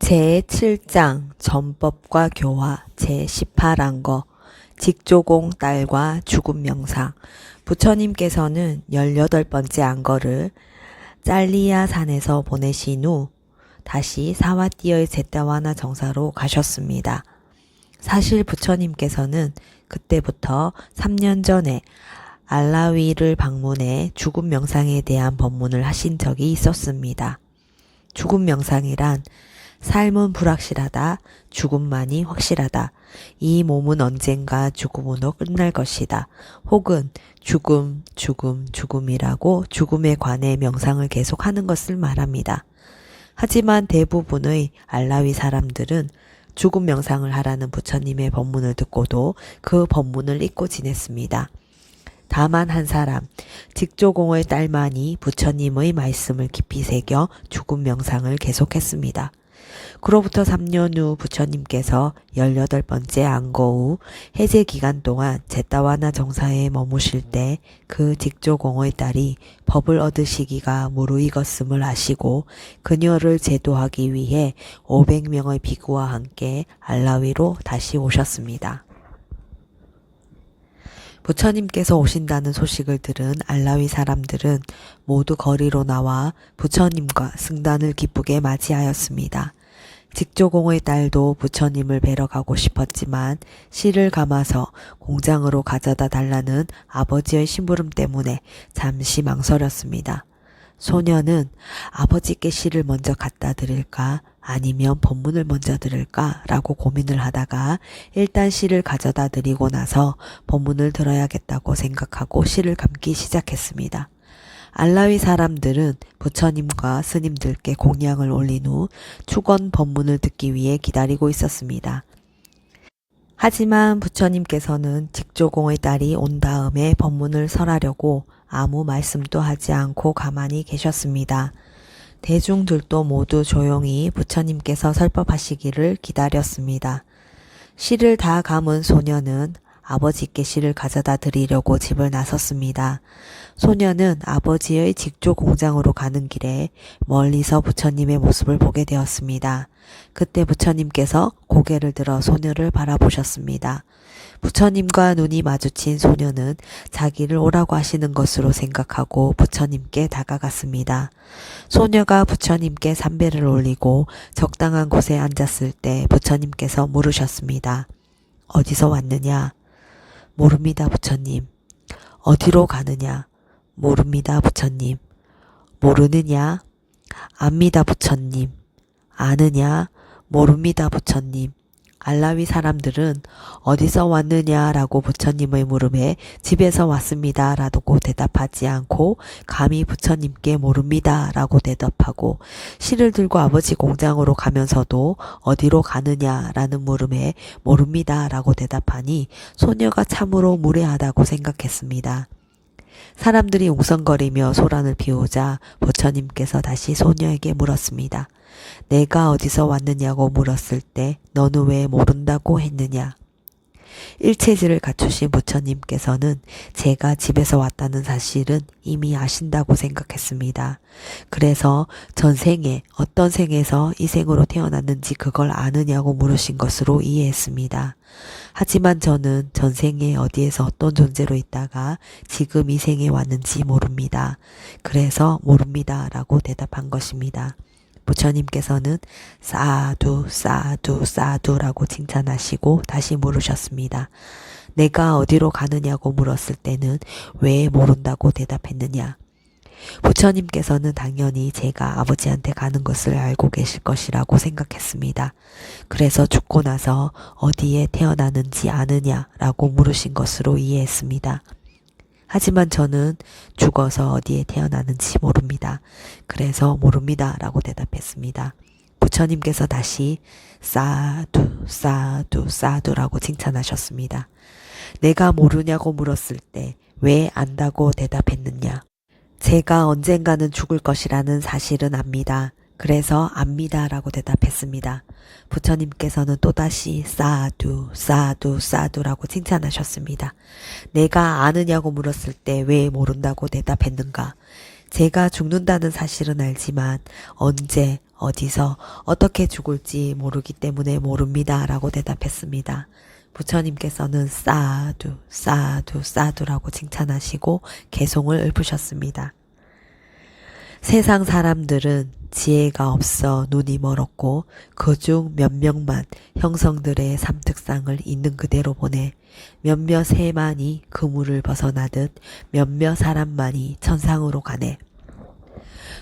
제7장 전법과 교화 제18안거 직조공 딸과 죽음 명상. 부처님께서는 18번째 안거를 짤리야 산에서 보내신 후 다시 사와띠의 제타와나 정사로 가셨습니다. 사실 부처님께서는 그때부터 3년 전에 알라위를 방문해 죽음 명상에 대한 법문을 하신 적이 있었습니다. 죽음 명상이란 삶은 불확실하다, 죽음만이 확실하다. 이 몸은 언젠가 죽음으로 끝날 것이다. 혹은 죽음이라고 죽음에 관해 명상을 계속하는 것을 말합니다. 하지만 대부분의 알라위 사람들은 죽음 명상을 하라는 부처님의 법문을 듣고도 그 법문을 잊고 지냈습니다. 다만 한 사람, 직조공의 딸만이 부처님의 말씀을 깊이 새겨 죽음 명상을 계속했습니다. 그로부터 3년 후 부처님께서 18번째 안거 후 해제 기간 동안 제타와나 정사에 머무실 때 그 직조공의 딸이 법을 얻으시기가 무르익었음을 아시고 그녀를 제도하기 위해 500명의 비구와 함께 알라위로 다시 오셨습니다. 부처님께서 오신다는 소식을 들은 알라위 사람들은 모두 거리로 나와 부처님과 승단을 기쁘게 맞이하였습니다. 직조공의 딸도 부처님을 뵈러 가고 싶었지만 실을 감아서 공장으로 가져다 달라는 아버지의 심부름 때문에 잠시 망설였습니다. 소녀는 아버지께 실을 먼저 갖다 드릴까 아니면 법문을 먼저 들을까 라고 고민을 하다가 일단 실을 가져다 드리고 나서 법문을 들어야겠다고 생각하고 실을 감기 시작했습니다. 알라위 사람들은 부처님과 스님들께 공양을 올린 후 축원 법문을 듣기 위해 기다리고 있었습니다. 하지만 부처님께서는 직조공의 딸이 온 다음에 법문을 설하려고 아무 말씀도 하지 않고 가만히 계셨습니다. 대중들도 모두 조용히 부처님께서 설법하시기를 기다렸습니다. 실을 다 감은 소녀는 아버지께 실을 가져다 드리려고 집을 나섰습니다. 소녀는 아버지의 직조 공장으로 가는 길에 멀리서 부처님의 모습을 보게 되었습니다. 그때 부처님께서 고개를 들어 소녀를 바라보셨습니다. 부처님과 눈이 마주친 소녀는 자기를 오라고 하시는 것으로 생각하고 부처님께 다가갔습니다. 소녀가 부처님께 삼배를 올리고 적당한 곳에 앉았을 때 부처님께서 물으셨습니다. 어디서 왔느냐? 모릅니다, 부처님. 어디로 가느냐? 모릅니다, 부처님. 모르느냐? 압니다, 부처님. 아느냐? 모릅니다, 부처님. 알라위 사람들은 어디서 왔느냐라고 부처님의 물음에 집에서 왔습니다 라고 대답하지 않고 감히 부처님께 모릅니다 라고 대답하고 실을 들고 아버지 공장으로 가면서도 어디로 가느냐라는 물음에 모릅니다 라고 대답하니 소녀가 참으로 무례하다고 생각했습니다. 사람들이 웅성거리며 소란을 피우자 부처님께서 다시 소녀에게 물었습니다. 내가 어디서 왔느냐고 물었을 때 너는 왜 모른다고 했느냐? 일체질을 갖추신 부처님께서는 제가 집에서 왔다는 사실은 이미 아신다고 생각했습니다. 그래서 전생에 어떤 생에서 이 생으로 태어났는지 그걸 아느냐고 물으신 것으로 이해했습니다. 하지만 저는 전생에 어디에서 어떤 존재로 있다가 지금 이 생에 왔는지 모릅니다. 그래서 모릅니다 라고 대답한 것입니다. 부처님께서는 사두라고 칭찬하시고 다시 물으셨습니다. 내가 어디로 가느냐고 물었을 때는 왜 모른다고 대답했느냐? 부처님께서는 당연히 제가 아버지한테 가는 것을 알고 계실 것이라고 생각했습니다. 그래서 죽고 나서 어디에 태어나는지 아느냐라고 물으신 것으로 이해했습니다. 하지만 저는 죽어서 어디에 태어나는지 모릅니다. 그래서 모릅니다 라고 대답했습니다. 부처님께서 다시 사두라고 칭찬하셨습니다. 내가 모르냐고 물었을 때 왜 안다고 대답했느냐? 제가 언젠가는 죽을 것이라는 사실은 압니다. 그래서 압니다 라고 대답했습니다. 부처님께서는 또다시 사두라고 칭찬하셨습니다. 내가 아느냐고 물었을 때 왜 모른다고 대답했는가? 제가 죽는다는 사실은 알지만 언제 어디서 어떻게 죽을지 모르기 때문에 모릅니다 라고 대답했습니다. 부처님께서는 사두 사두 사두라고 칭찬하시고 개송을 읊으셨습니다. 세상 사람들은 지혜가 없어 눈이 멀었고 그중 몇 명만 형성들의 삼특상을 있는 그대로 보내 몇몇 새만이 그물을 벗어나듯 몇몇 사람만이 천상으로 가네.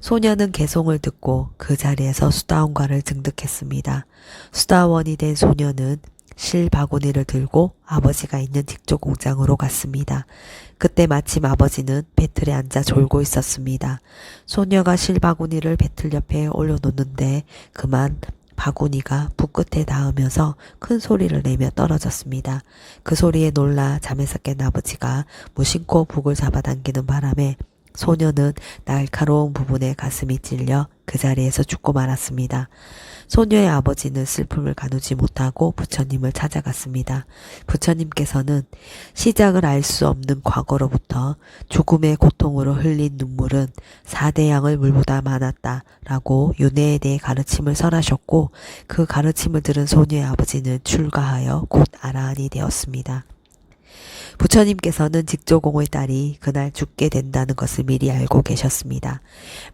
소녀는 개송을 듣고 그 자리에서 수다원과를 증득했습니다. 수다원이 된 소녀는 실바구니를 들고 아버지가 있는 직조 공장으로 갔습니다. 그때 마침 아버지는 배틀에 앉아 졸고 있었습니다. 소녀가 실바구니를 배틀 옆에 올려놓는데 그만 바구니가 북 끝에 닿으면서 큰 소리를 내며 떨어졌습니다. 그 소리에 놀라 잠에서 깬 아버지가 무심코 북을 잡아당기는 바람에 소녀는 날카로운 부분에 가슴이 찔려 그 자리에서 죽고 말았습니다. 소녀의 아버지는 슬픔을 가누지 못하고 부처님을 찾아갔습니다. 부처님께서는 시작을 알 수 없는 과거로부터 죽음의 고통으로 흘린 눈물은 4대 양을 물보다 많았다라고 윤회에 대해 가르침을 설하셨고 그 가르침을 들은 소녀의 아버지는 출가하여 곧 아라한이 되었습니다. 부처님께서는 직조공의 딸이 그날 죽게 된다는 것을 미리 알고 계셨습니다.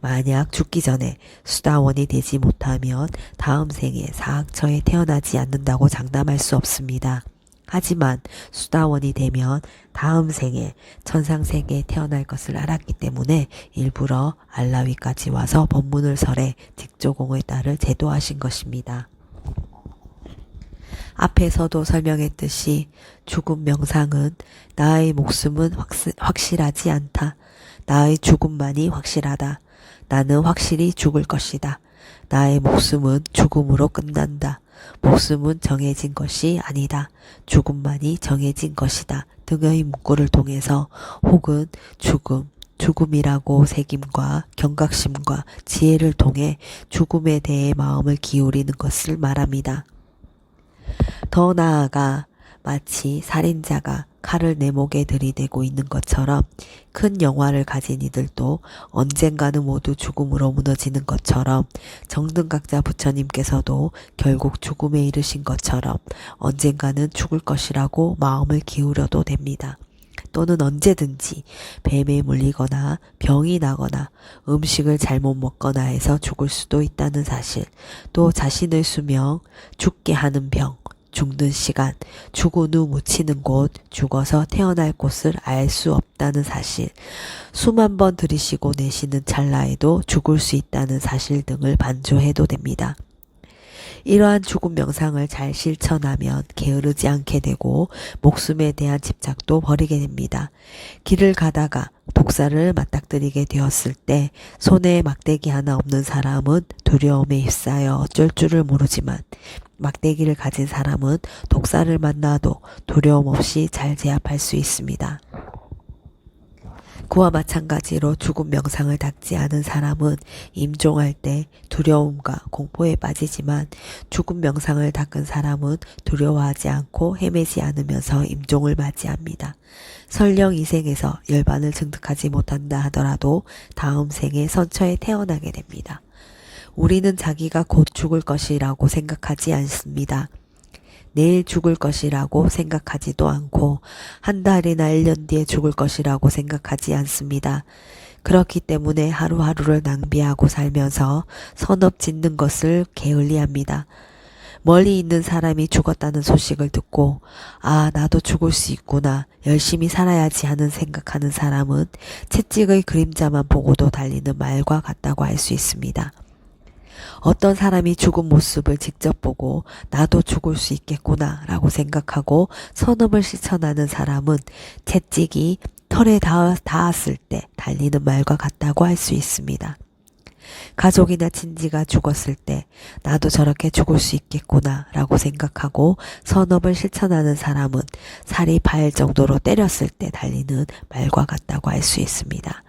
만약 죽기 전에 수다원이 되지 못하면 다음 생에 사학처에 태어나지 않는다고 장담할 수 없습니다. 하지만 수다원이 되면 다음 생에 천상세계에 태어날 것을 알았기 때문에 일부러 알라위까지 와서 법문을 설해 직조공의 딸을 제도하신 것입니다. 앞에서도 설명했듯이 죽음 명상은 나의 목숨은 확실하지 않다. 나의 죽음만이 확실하다. 나는 확실히 죽을 것이다. 나의 목숨은 죽음으로 끝난다. 목숨은 정해진 것이 아니다. 죽음만이 정해진 것이다. 등의 문구를 통해서 혹은 죽음이라고 새김과 경각심과 지혜를 통해 죽음에 대해 마음을 기울이는 것을 말합니다. 더 나아가 마치 살인자가 칼을 내 목에 들이대고 있는 것처럼 큰 영화를 가진 이들도 언젠가는 모두 죽음으로 무너지는 것처럼 정등각자 부처님께서도 결국 죽음에 이르신 것처럼 언젠가는 죽을 것이라고 마음을 기울여도 됩니다. 또는 언제든지 뱀에 물리거나 병이 나거나 음식을 잘못 먹거나 해서 죽을 수도 있다는 사실, 또 자신의 수명, 죽게 하는 병, 죽는 시간, 죽은 후 묻히는 곳, 죽어서 태어날 곳을 알 수 없다는 사실, 수만 번 들이쉬고 내쉬는 찰나에도 죽을 수 있다는 사실 등을 반조해도 됩니다. 이러한 죽음 명상을 잘 실천하면 게으르지 않게 되고 목숨에 대한 집착도 버리게 됩니다. 길을 가다가 독사를 맞닥뜨리게 되었을 때 손에 막대기 하나 없는 사람은 두려움에 휩싸여 어쩔 줄을 모르지만 막대기를 가진 사람은 독사를 만나도 두려움 없이 잘 제압할 수 있습니다. 그와 마찬가지로 죽음 명상을 닦지 않은 사람은 임종할 때 두려움과 공포에 빠지지만 죽음 명상을 닦은 사람은 두려워하지 않고 헤매지 않으면서 임종을 맞이합니다. 설령 이 생에서 열반을 증득하지 못한다 하더라도 다음 생에 선처에 태어나게 됩니다. 우리는 자기가 곧 죽을 것이라고 생각하지 않습니다. 내일 죽을 것이라고 생각하지도 않고 한 달이나 1년 뒤에 죽을 것이라고 생각하지 않습니다. 그렇기 때문에 하루하루를 낭비하고 살면서 선업 짓는 것을 게을리합니다. 멀리 있는 사람이 죽었다는 소식을 듣고 아 나도 죽을 수 있구나 열심히 살아야지 하는 생각하는 사람은 채찍의 그림자만 보고도 달리는 말과 같다고 할 수 있습니다. 어떤 사람이 죽은 모습을 직접 보고 나도 죽을 수 있겠구나 라고 생각하고 선업을 실천하는 사람은 채찍이 털에 닿았을 때 달리는 말과 같다고 할 수 있습니다. 가족이나 친지가 죽었을 때 나도 저렇게 죽을 수 있겠구나 라고 생각하고 선업을 실천하는 사람은 살이 파일 정도로 때렸을 때 달리는 말과 같다고 할 수 있습니다.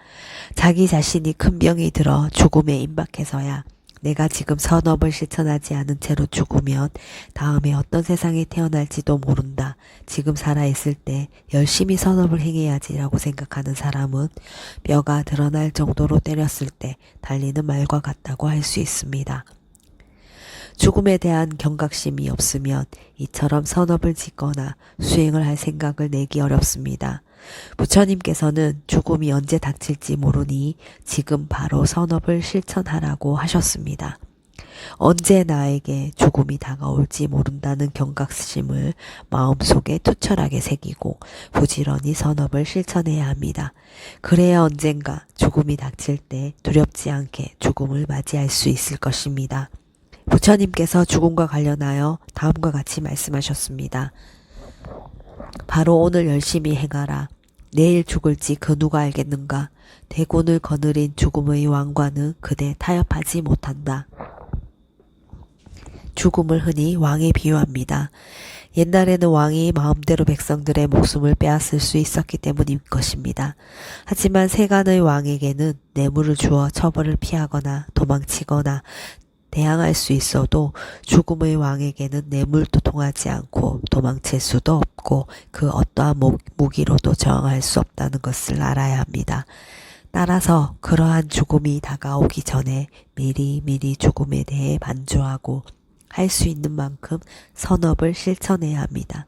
자기 자신이 큰 병이 들어 죽음에 임박해서야 내가 지금 선업을 실천하지 않은 채로 죽으면 다음에 어떤 세상에 태어날지도 모른다. 지금 살아있을 때 열심히 선업을 행해야지라고 생각하는 사람은 뼈가 드러날 정도로 때렸을 때 달리는 말과 같다고 할 수 있습니다. 죽음에 대한 경각심이 없으면 이처럼 선업을 짓거나 수행을 할 생각을 내기 어렵습니다. 부처님께서는 죽음이 언제 닥칠지 모르니 지금 바로 선업을 실천하라고 하셨습니다. 언제 나에게 죽음이 다가올지 모른다는 경각심을 마음속에 투철하게 새기고 부지런히 선업을 실천해야 합니다. 그래야 언젠가 죽음이 닥칠 때 두렵지 않게 죽음을 맞이할 수 있을 것입니다. 부처님께서 죽음과 관련하여 다음과 같이 말씀하셨습니다. 바로 오늘 열심히 행하라. 내일 죽을지 그 누가 알겠는가. 대군을 거느린 죽음의 왕과는 그대 타협하지 못한다. 죽음을 흔히 왕에 비유합니다. 옛날에는 왕이 마음대로 백성들의 목숨을 빼앗을 수 있었기 때문인 것입니다. 하지만 세간의 왕에게는 뇌물을 주어 처벌을 피하거나 도망치거나 대항할 수 있어도 죽음의 왕에게는 뇌물도 통하지 않고 도망칠 수도 없고 그 어떠한 무기로도 저항할 수 없다는 것을 알아야 합니다. 따라서 그러한 죽음이 다가오기 전에 미리 죽음에 대해 반조하고 할 수 있는 만큼 선업을 실천해야 합니다.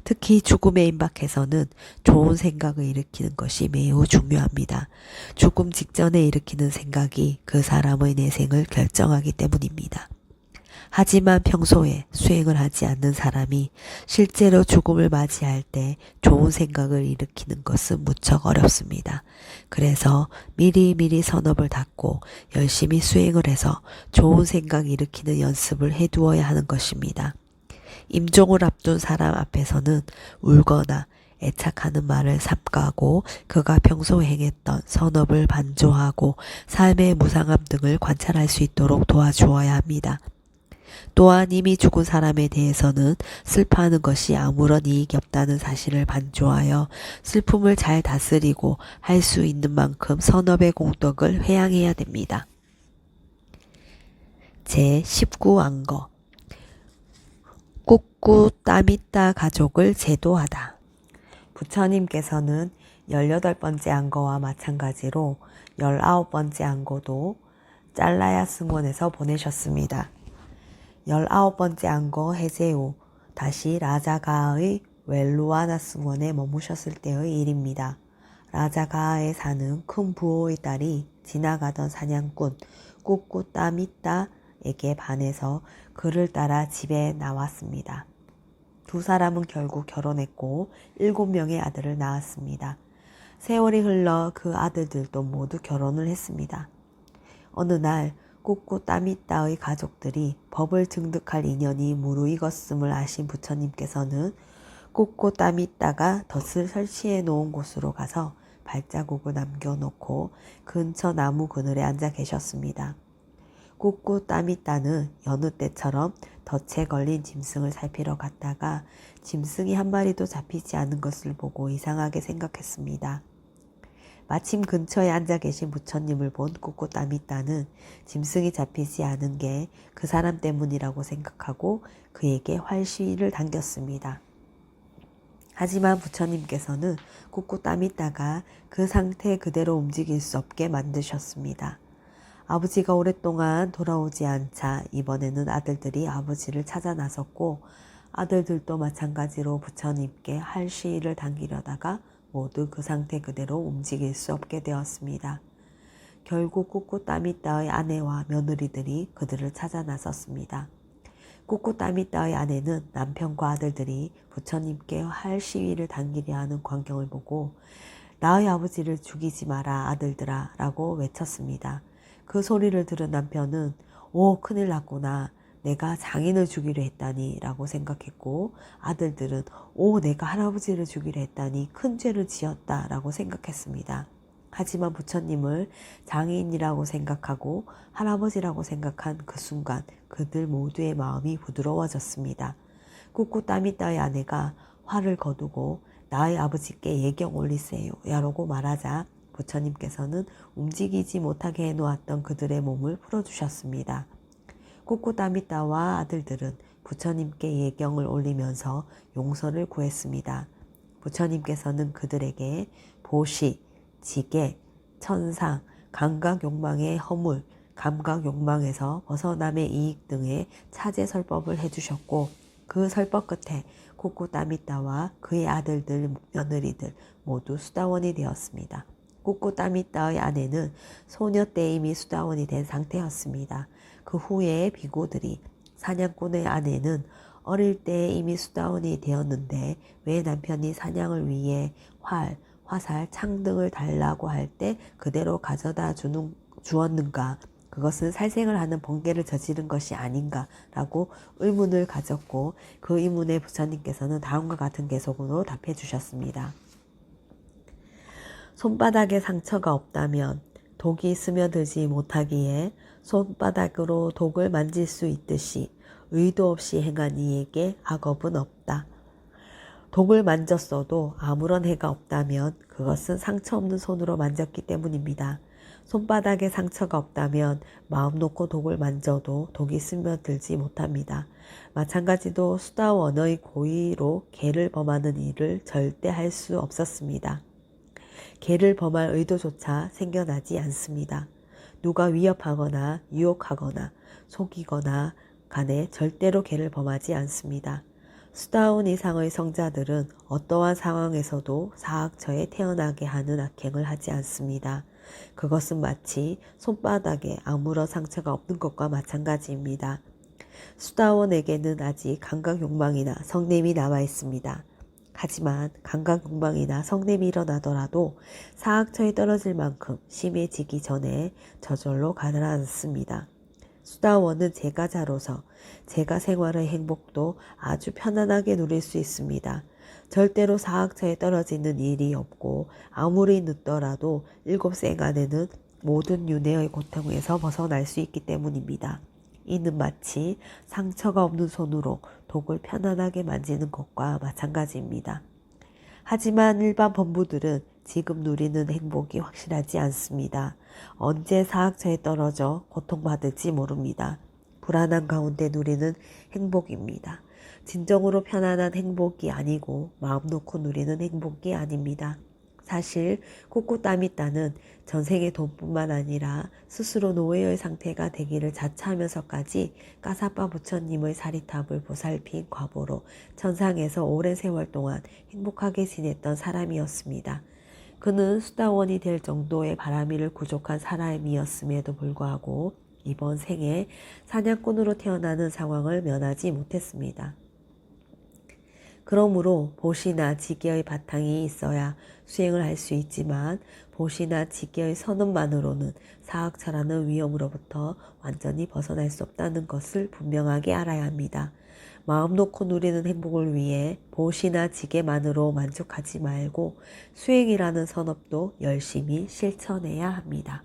특히 죽음에 임박해서는 좋은 생각을 일으키는 것이 매우 중요합니다. 죽음 직전에 일으키는 생각이 그 사람의 내생을 결정하기 때문입니다. 하지만 평소에 수행을 하지 않는 사람이 실제로 죽음을 맞이할 때 좋은 생각을 일으키는 것은 무척 어렵습니다. 그래서 미리 선업을 닫고 열심히 수행을 해서 좋은 생각 일으키는 연습을 해두어야 하는 것입니다. 임종을 앞둔 사람 앞에서는 울거나 애착하는 말을 삼가고 그가 평소 행했던 선업을 반조하고 삶의 무상함 등을 관찰할 수 있도록 도와주어야 합니다. 또한 이미 죽은 사람에 대해서는 슬퍼하는 것이 아무런 이익이 없다는 사실을 반조하여 슬픔을 잘 다스리고 할 수 있는 만큼 선업의 공덕을 회양해야 됩니다. 제19안거 꾹꾹 따밌다 가족을 제도하다. 부처님께서는 18번째 안거와 마찬가지로 19번째 안거도 짤라야 승원에서 보내셨습니다. 19번째 안거 해제 후 다시 라자가의 웰루아나 승원에 머무셨을 때의 일입니다. 라자가에 사는 큰 부호의 딸이 지나가던 사냥꾼 꾹꾹따미따에게 반해서 그를 따라 집에 나왔습니다. 두 사람은 결국 결혼했고 7명의 아들을 낳았습니다. 세월이 흘러 그 아들들도 모두 결혼을 했습니다. 어느 날 꾹꾹따미따의 가족들이 법을 증득할 인연이 무르익었음을 아신 부처님께서는 꾹꾹따미따가 덫을 설치해 놓은 곳으로 가서 발자국을 남겨놓고 근처 나무 그늘에 앉아 계셨습니다. 꾹꾹따미따는 여느 때처럼 덫에 걸린 짐승을 살피러 갔다가 짐승이 한 마리도 잡히지 않은 것을 보고 이상하게 생각했습니다. 마침 근처에 앉아 계신 부처님을 본 꾹꾹따미따는 짐승이 잡히지 않은 게 그 사람 때문이라고 생각하고 그에게 활시위를 당겼습니다. 하지만 부처님께서는 꾹꾹따미따가 그 상태 그대로 움직일 수 없게 만드셨습니다. 아버지가 오랫동안 돌아오지 않자 이번에는 아들들이 아버지를 찾아 나섰고 아들들도 마찬가지로 부처님께 활시위를 당기려다가 모두 그 상태 그대로 움직일 수 없게 되었습니다. 결국 꾹꾹따미따의 아내와 며느리들이 그들을 찾아 나섰습니다. 꾹꾹따미따의 아내는 남편과 아들들이 부처님께 활시위를 당기려 하는 광경을 보고 나의 아버지를 죽이지 마라 아들들아 라고 외쳤습니다. 그 소리를 들은 남편은 오 큰일 났구나. 내가 장인을 죽이려 했다니 라고 생각했고 아들들은 오 내가 할아버지를 죽이려 했다니 큰 죄를 지었다 라고 생각했습니다. 하지만 부처님을 장인이라고 생각하고 할아버지라고 생각한 그 순간 그들 모두의 마음이 부드러워졌습니다. 꾹꾹따미따의 아내가 화를 거두고 나의 아버지께 예경 올리세요 라고 말하자 부처님께서는 움직이지 못하게 해놓았던 그들의 몸을 풀어주셨습니다. 꾹꾹따미따와 아들들은 부처님께 예경을 올리면서 용서를 구했습니다. 부처님께서는 그들에게 보시, 지계, 천상, 감각 욕망의 허물, 감각 욕망에서 벗어남의 이익 등의 차제 설법을 해주셨고 그 설법 끝에 꾸꾸따미따와 그의 아들들 며느리들 모두 수다원이 되었습니다. 꾸꾸따미따의 아내는 소녀 때 이미 수다원이 된 상태였습니다. 그 후에 비고들이 사냥꾼의 아내는 어릴 때 이미 수다원이 되었는데 왜 남편이 사냥을 위해 활, 화살, 창 등을 달라고 할 때 그대로 가져다 주었는가? 그것은 살생을 하는 번개를 저지른 것이 아닌가라고 의문을 가졌고 그 의문에 부처님께서는 다음과 같은 개속으로 답해 주셨습니다. 손바닥에 상처가 없다면 독이 스며들지 못하기에 손바닥으로 독을 만질 수 있듯이 의도 없이 행한 이에게 악업은 없다. 독을 만졌어도 아무런 해가 없다면 그것은 상처 없는 손으로 만졌기 때문입니다. 손바닥에 상처가 없다면 마음 놓고 독을 만져도 독이 스며들지 못합니다. 마찬가지로 수다원의 고의로 개를 범하는 일을 절대 할 수 없었습니다. 개를 범할 의도조차 생겨나지 않습니다. 누가 위협하거나 유혹하거나 속이거나 간에 절대로 개를 범하지 않습니다. 수다원 이상의 성자들은 어떠한 상황에서도 사악처에 태어나게 하는 악행을 하지 않습니다. 그것은 마치 손바닥에 아무런 상처가 없는 것과 마찬가지입니다. 수다원에게는 아직 감각 욕망이나 성냄이 남아 있습니다. 하지만 감각 욕망이나 성냄이 일어나더라도 사악처에 떨어질 만큼 심해지기 전에 저절로 가라앉습니다. 수다원은 제가자로서 제가 생활의 행복도 아주 편안하게 누릴 수 있습니다. 절대로 사악처에 떨어지는 일이 없고 아무리 늦더라도 7생안에는 모든 윤회의 고통에서 벗어날 수 있기 때문입니다. 이는 마치 상처가 없는 손으로 독을 편안하게 만지는 것과 마찬가지입니다. 하지만 일반 범부들은 지금 누리는 행복이 확실하지 않습니다. 언제 사악처에 떨어져 고통받을지 모릅니다. 불안한 가운데 누리는 행복입니다. 진정으로 편안한 행복이 아니고 마음 놓고 누리는 행복이 아닙니다. 사실 꾸꾸따미따는 전생의 돈뿐만 아니라 스스로 노예의 상태가 되기를 자처하면서까지 까사빠 부처님의 사리탑을 보살핀 과보로 천상에서 오랜 세월 동안 행복하게 지냈던 사람이었습니다. 그는 수다원이 될 정도의 바람이를 구족한 사람이었음에도 불구하고 이번 생에 사냥꾼으로 태어나는 상황을 면하지 못했습니다. 그러므로 보시나 지계의 바탕이 있어야 수행을 할 수 있지만 보시나 지계의 선언만으로는 사악처라는 위험으로부터 완전히 벗어날 수 없다는 것을 분명하게 알아야 합니다. 마음 놓고 누리는 행복을 위해 보시나 지계만으로 만족하지 말고 수행이라는 선업도 열심히 실천해야 합니다.